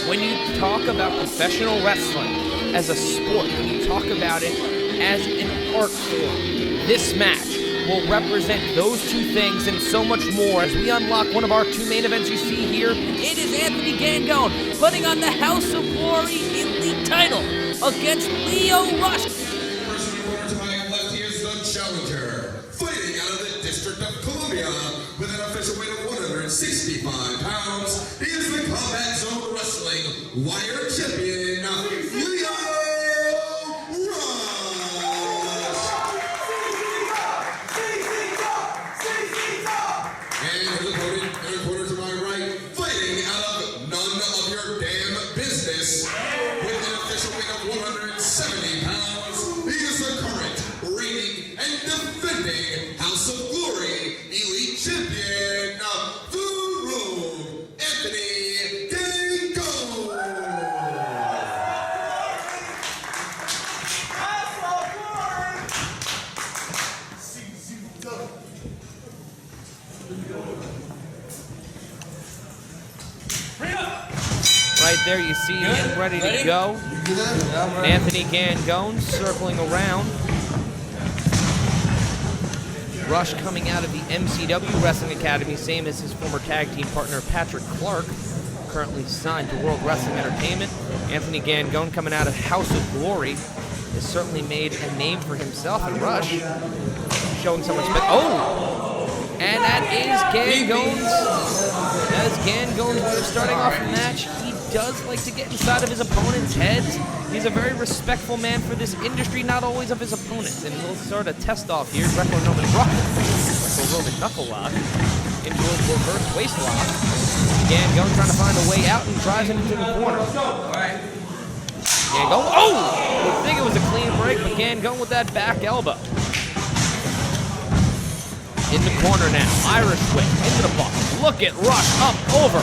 when you talk about professional wrestling as a sport, when you talk about it as an art form, this match will represent those two things and so much more as we unlock one of our two main events you see here. It is Anthony Gangone putting on the House of Glory Elite title against Lio Rush. First in order to my left, he is the challenger, fighting out of the District of Columbia with an official weight of 165 pounds. He is the Combat Zone Wrestling Wired Champion, Lio Rush. And his opponent in the corner to my right, fighting out of none of your damn business with an official weight of 170 pounds. He is the current, reigning, and defending House of Glory Elite Champion, the Rogue, Anthony Gangone. Right there, you see him ready to go. Anthony Gangone circling around. Rush coming out of the MCW Wrestling Academy, same as his former tag team partner Patrick Clark, currently signed to World Wrestling Entertainment. Anthony Gangone coming out of House of Glory has certainly made a name for himself, and Rush showing some respect. Oh! And that is Gangone's way of starting off the match. He does like to get inside of his opponent's heads. He's a very respectful man for this industry, not always of his opponents. And we'll start a test off here. Greco-Roman knuckle lock into a reverse waist lock. Gangone trying to find a way out and drives him into the corner. Gangone, oh! I think it was a clean break, but Gangone with that back elbow. In the corner now, Irish whip into the bucket. Look at Rush up over.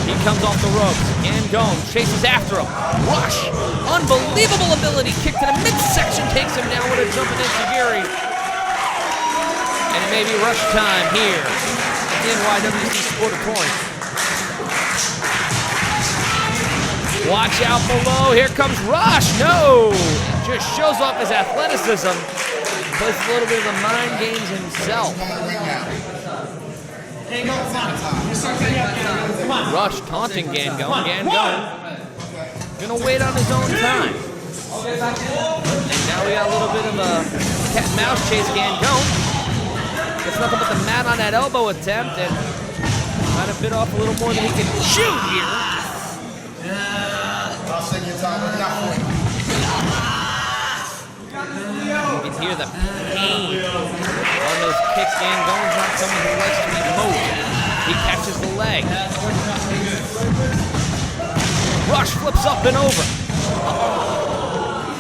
He comes off the ropes. Gangone chases after him. Rush, unbelievable ability. Kick to the midsection, takes him down with a jumping enziguri. And it may be Rush time here at the NYWC Sportatorium. Watch out below. Here comes Rush. No! Just shows off his athleticism. Plays a little bit of the mind games himself. Rush taunting Gangone. Gangone gonna wait on his own time. And now we got a little bit of a cat and mouse chase. Gangone gets nothing but the mat on that elbow attempt and kind of bit off a little more than he can chew here. You can hear the pain on those kicks. Gangone's not someone who likes to be moved. He catches the leg. Rush flips up and over.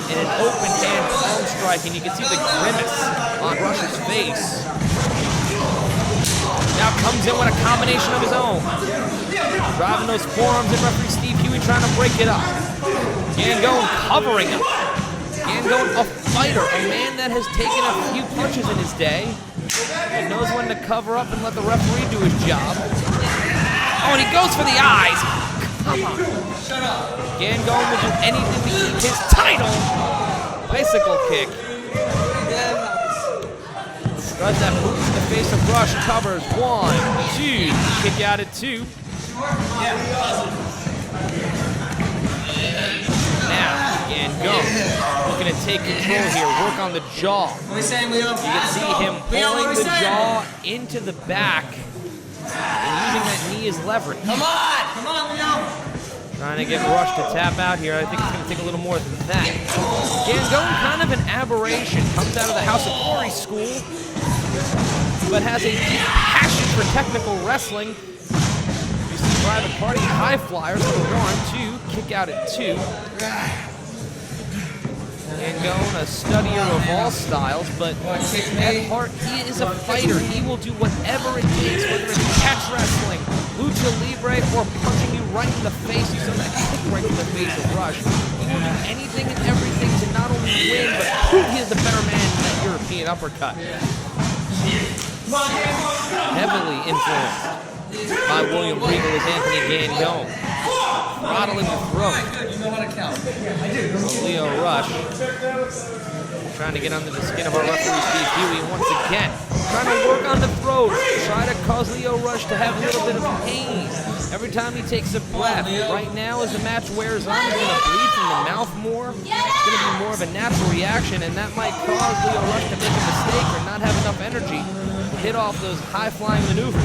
And an open hand palm strike, and you can see the grimace on Rush's face. Now comes in with a combination of his own. Driving those forearms in, referee Steve Huey trying to break it up. Gangone covering him. Gangone, a fighter, a man that has taken a few punches in his day and knows when to cover up and let the referee do his job. Oh, and he goes for the eyes. Come on. Shut up. Gangone will do anything to keep his title. Bicycle kick. Drives that boot to the face of Rush. Covers. 1, 2. Kick out at 2. Now, Gangone looking to take control here, work on the jaw. You can see him pulling the jaw into the back and using that knee as leverage. Come on, Leo! Trying to get Rush to tap out here. I think it's going to take a little more than that. Gangone, kind of an aberration, comes out of the House of Glory school, but has a deep passion for technical wrestling. Private Party high flyers for 1, 2, kick out at 2. Gangone, a studier of all styles, but at heart, he is a fighter. He will do whatever it takes, whether it's catch wrestling, lucha libre, or punching you right in the face. You saw that kick right in the face of Rush. He will do anything and everything to not only win, but prove he is the better man in that European uppercut. Heavily influenced by William Regal is Anthony Gangone. throttling the throat. Good, you know how to count. I do. Lio Rush trying to get under the skin of our referee Steve Huey once again. Trying to work on the throat. Try to cause Lio Rush to have a little bit of pain every time he takes a breath. Right now, as the match wears on, he's going to bleed from the mouth more. It's going to be more of a natural reaction, and that might cause Lio Rush to make a mistake or not have enough energy to hit off those high-flying maneuvers.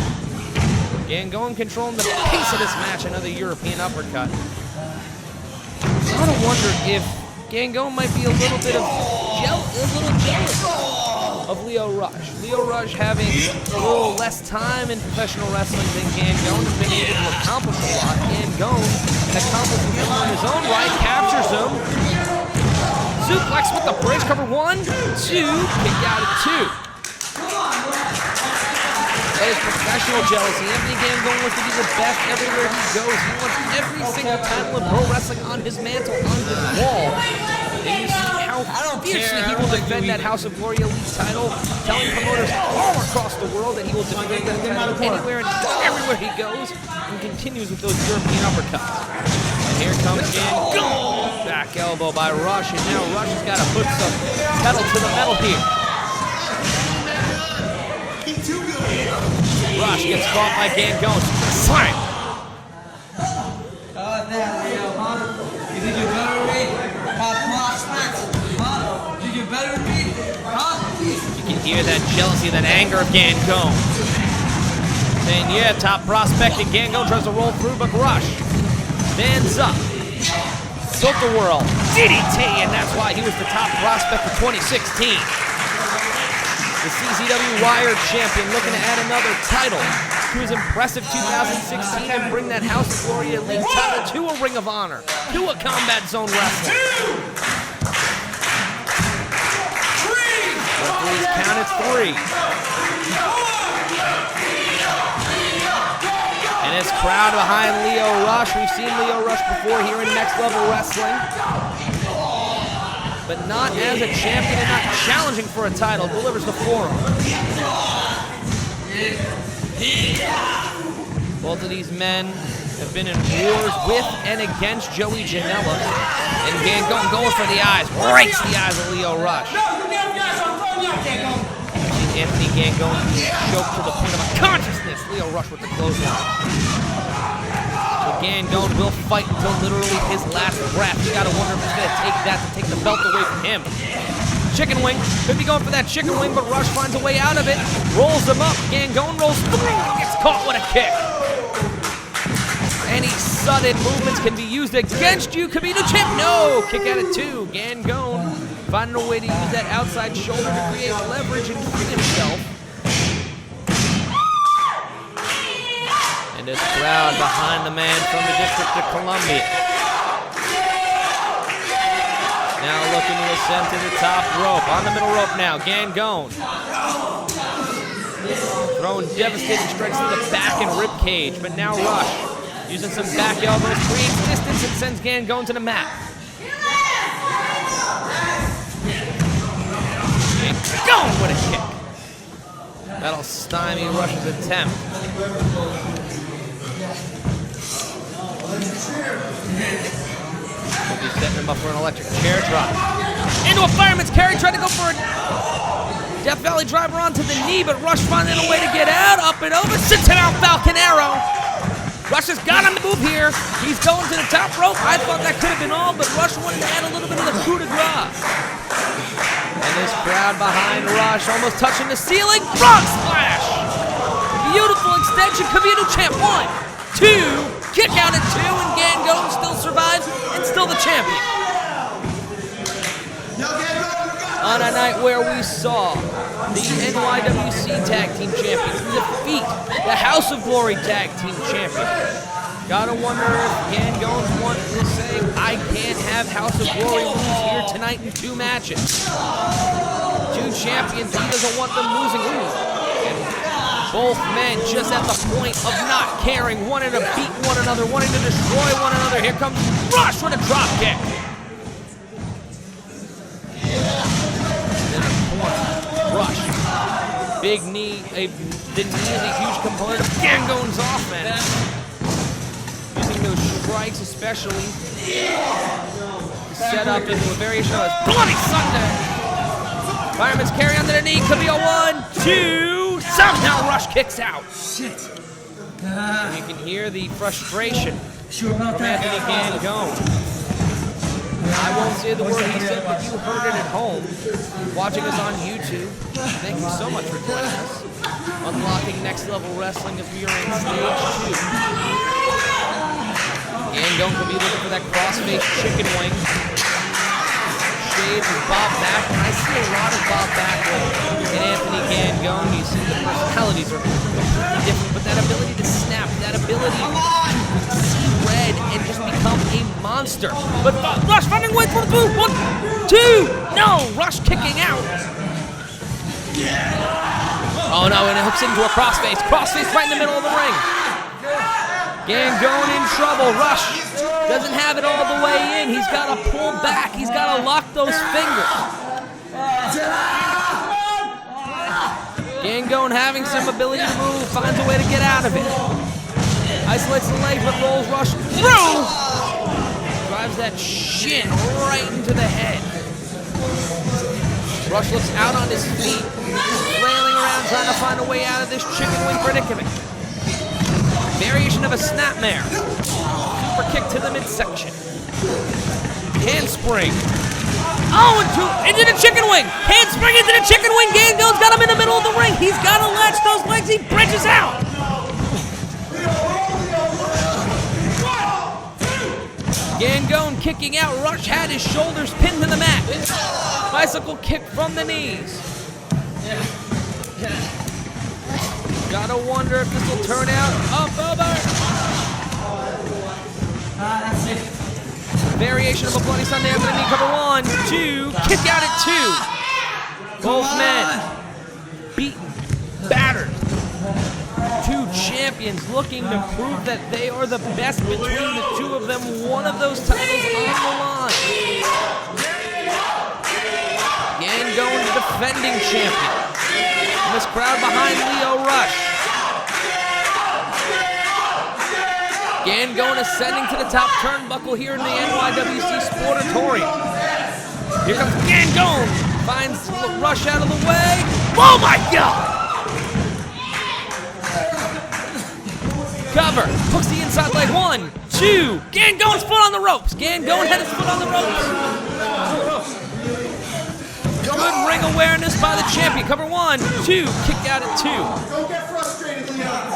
Gangone controlling the pace of this match, another European uppercut. I gotta wonder if Gangone might be a little jealous of Lio Rush. Lio Rush having a little less time in professional wrestling than Gangone, has been able to accomplish a lot. Gangone accomplishes him on his own right, captures him. Suplex with the bridge cover, 1, 2, kick out at 2. That is professional jealousy. Anthony Gangone wants to be the best everywhere he goes. He wants every single title in pro wrestling on his mantle, on his wall. And you see how fiercely he will defend that House of Glory Elite title, telling promoters all across the world that he will defend that title anywhere and everywhere he goes, and continues with those European uppercuts. And here comes Gangone. Back elbow by Rush, and now Rush has got to put some pedal to the metal here. Rush gets caught by Gangone. Slam! Lio, huh? You think you're better than me? You think you're better than me? Huh? You can hear that jealousy, that anger of Gangone. Saying, yeah, top prospect, and Gangone tries to roll through, but Rush stands up. Tilt the world. DDT, and that's why he was the top prospect for 2016. The CZW Wired Champion looking to add another title to his impressive 2016 and bring that House of Glory Elite title to a Ring of Honor, to a Combat Zone Wrestling. Referees count at 3. And this crowd behind Lio Rush, we've seen Lio Rush before here in Next Level Wrestling, but not as a champion and not challenging for a title. Delivers the forearm. Both of these men have been in wars with and against Joey Janela. And Gangone going for the eyes. Breaks the eyes of Lio Rush. Anthony Gangone choked to the point of unconsciousness. Lio Rush with the clothesline. So Gangone will fight until literally his last breath. You gotta wonder if he's gonna take that to take the belt away from him. Chicken wing, could be going for that chicken wing, but Rush finds a way out of it. Rolls him up, Gangone rolls through, gets caught with a kick. Any sudden movements can be used against you. Could be the chip. No, kick out at 2. Gangone finding a way to use that outside shoulder to create leverage and free himself. And this crowd behind the man from the District of Columbia. Now looking to ascend to the top rope. On the middle rope now, Gangone. Throwing devastating strikes to the back and rib cage, but now Rush using some back elbows, creates distance and sends Gangone to the mat. Gangone with a kick. That'll stymie Rush's attempt. He'll be setting him up for an electric chair drop. Into a fireman's carry, tried to go for a Death Valley driver onto the knee, but Rush finding a way to get out, up and over, sits him out Falcon Arrow. Rush has got him to move here. He's going to the top rope. I thought that could have been all, but Rush wanted to add a little bit of the coup de grace. And this crowd behind Rush almost touching the ceiling. Frog splash! Beautiful extension. Could be a new champ. 1, 2, kick out at 2, and Gangone still survives and still the champion. On a night where we saw the NYWC Tag Team Champions defeat the House of Glory Tag Team Champion. Gotta wonder if Gangone's one is saying, I can't have House of Glory lose here tonight in 2 matches. 2 champions, he doesn't want them losing. And both men just at the point of not caring, wanting to beat one another, wanting to destroy one another. Here comes Rush with a drop kick. Rush. Big knee, the knee is a huge component of Gangone's offense. Using those strikes strikes especially. Set up into a variation of his Bloody Sunday. Fireman's carry under the knee. Could be a 1, 2. Somehow Rush kicks out. Shit. You can hear the frustration Sure about from Anthony Gangone. I won't say the word he said, but you heard it at home. Watching us on YouTube. Thank you so much for joining us. Unlocking Next Level Wrestling as we are in stage 2. Gangone could be looking for that cross-face chicken wing. Shades of Bob Backlund. I see a lot of Bob Backlund in Anthony Gangone. You see the personalities are completely different, but that ability to snap, that ability to see red and just become a monster. But Rush finding way for the boot. 1, 2. No, Rush kicking out. Oh no, and it hooks into a crossface. Crossface right in the middle of the ring. Gangone in trouble. Rush doesn't have it all the way in. He's got to pull back. He's got to lock those fingers. Gangone having some ability to move, finds a way to get out of it. Isolates the leg, but rolls Rush through. Drives that shin right into the head. Rush looks out on his feet, flailing around trying to find a way out of this chicken wing predicament. Variation of a snapmare. Super kick to the midsection. Handspring. Oh, into the chicken wing. Handspring into the chicken wing. Gangone's got him in the middle of the ring. He's got to latch those legs. He bridges out. Gangone kicking out. Rush had his shoulders pinned to the mat. Bicycle kick from the knees. Gotta wonder if this will turn out up over. That's it. Variation of a Bloody Sunday under the knee. Cover 1, 2. Kick out at 2. Both men beaten, battered. Two champions looking to prove that they are the best between the two of them. One of those titles on the line. Gangone, the defending champion. And this crowd behind Lio Rush. Gangone ascending to the top turnbuckle here in the NYWC Sportatorium. Here comes Gangone. Finds Rush out of the way. Oh my God! Cover. Hooks the inside leg. 1, 2. Gangone's foot on the ropes. Gangone had his foot on the ropes. Good ring awareness by the champion. Cover 1, 2. Kick out at 2. Don't get frustrated, Leon.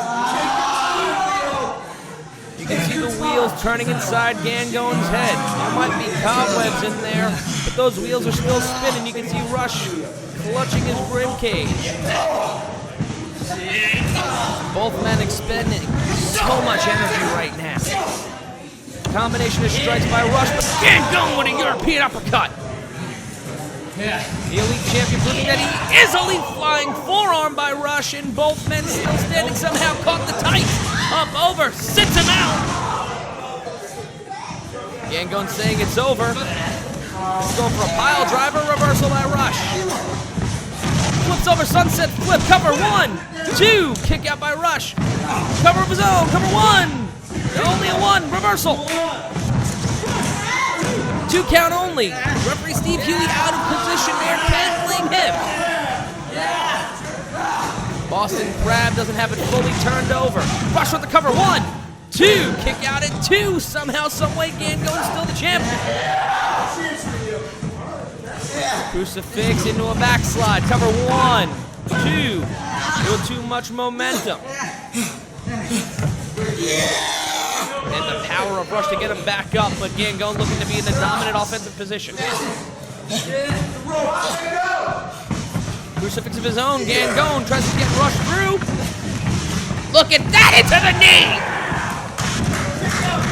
You can see the wheels turning inside Gangone's head. There might be cobwebs in there, but those wheels are still spinning. You can see Rush clutching his ribcage. Both men expending so much energy right now. Combination of strikes by Rush, but Gangone with a European uppercut. Yeah. The Elite Champion proving that he is Elite, flying forearm by Rush, and both men still standing, somehow caught the tights. Up over, sits him out. Gangone saying it's over. Let's go for a pile driver, reversal by Rush. Flips over, sunset flip, cover 1, 2, kick out by Rush. Cover of his own, cover 1. Only a 1, reversal. 2 count only. Referee Steve Huey out of position there, canceling him. Boston Crab doesn't have it fully turned over. Rush with the cover. 1, 2. Kick out at 2. Somehow, someway, Gangone's still the champion. Crucifix into a backslide. Cover 1, 2. Still too much momentum. And the power of Rush to get him back up, but Gangone looking to be in the dominant offensive position. Crucifix of his own. Gangone tries to get Rush through. Look at that, into the knee.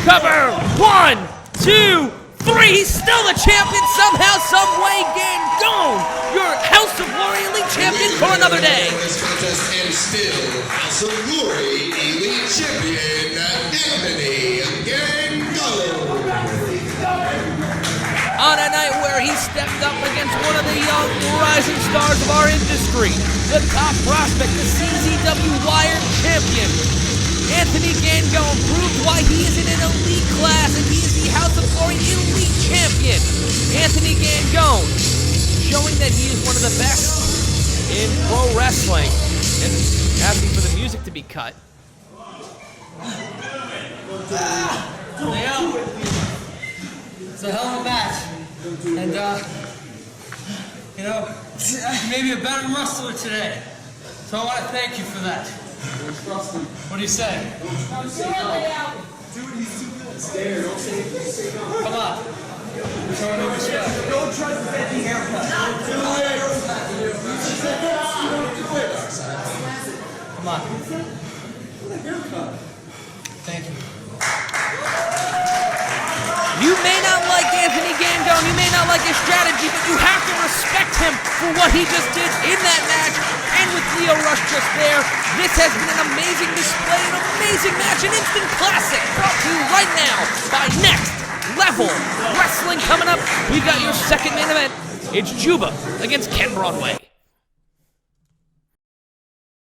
Cover. 1, 2, 3. He's still the champion somehow, some way. Gangone, your House of Glory Elite champion for another day. This contest and still House of Glory Elite Champion Anthony Gangone. On a night where he stepped up against one of the young rising stars of our industry, the top prospect, the CZW Wired Champion. Anthony Gangone proved why he is in an elite class, and he is the House of Glory Elite Champion, Anthony Gangone, showing that he is one of the best in pro wrestling, and asking for the music to be cut. Leo, it's a hell of a match, and you know, you made me a better wrestler today, so I want to thank you for that. What do you say? Come on. Show me respect. Don't trust the bending haircut. Come on. Thank you. You may not like Anthony Gangone, you may not like his strategy, but you have to respect him for what he just did in that match, and with Lio Rush just there. This has been an amazing display, an amazing match, an instant classic, brought to you right now by Next Level Wrestling. Coming up, we got your second main event. It's Juba against Ken Broadway.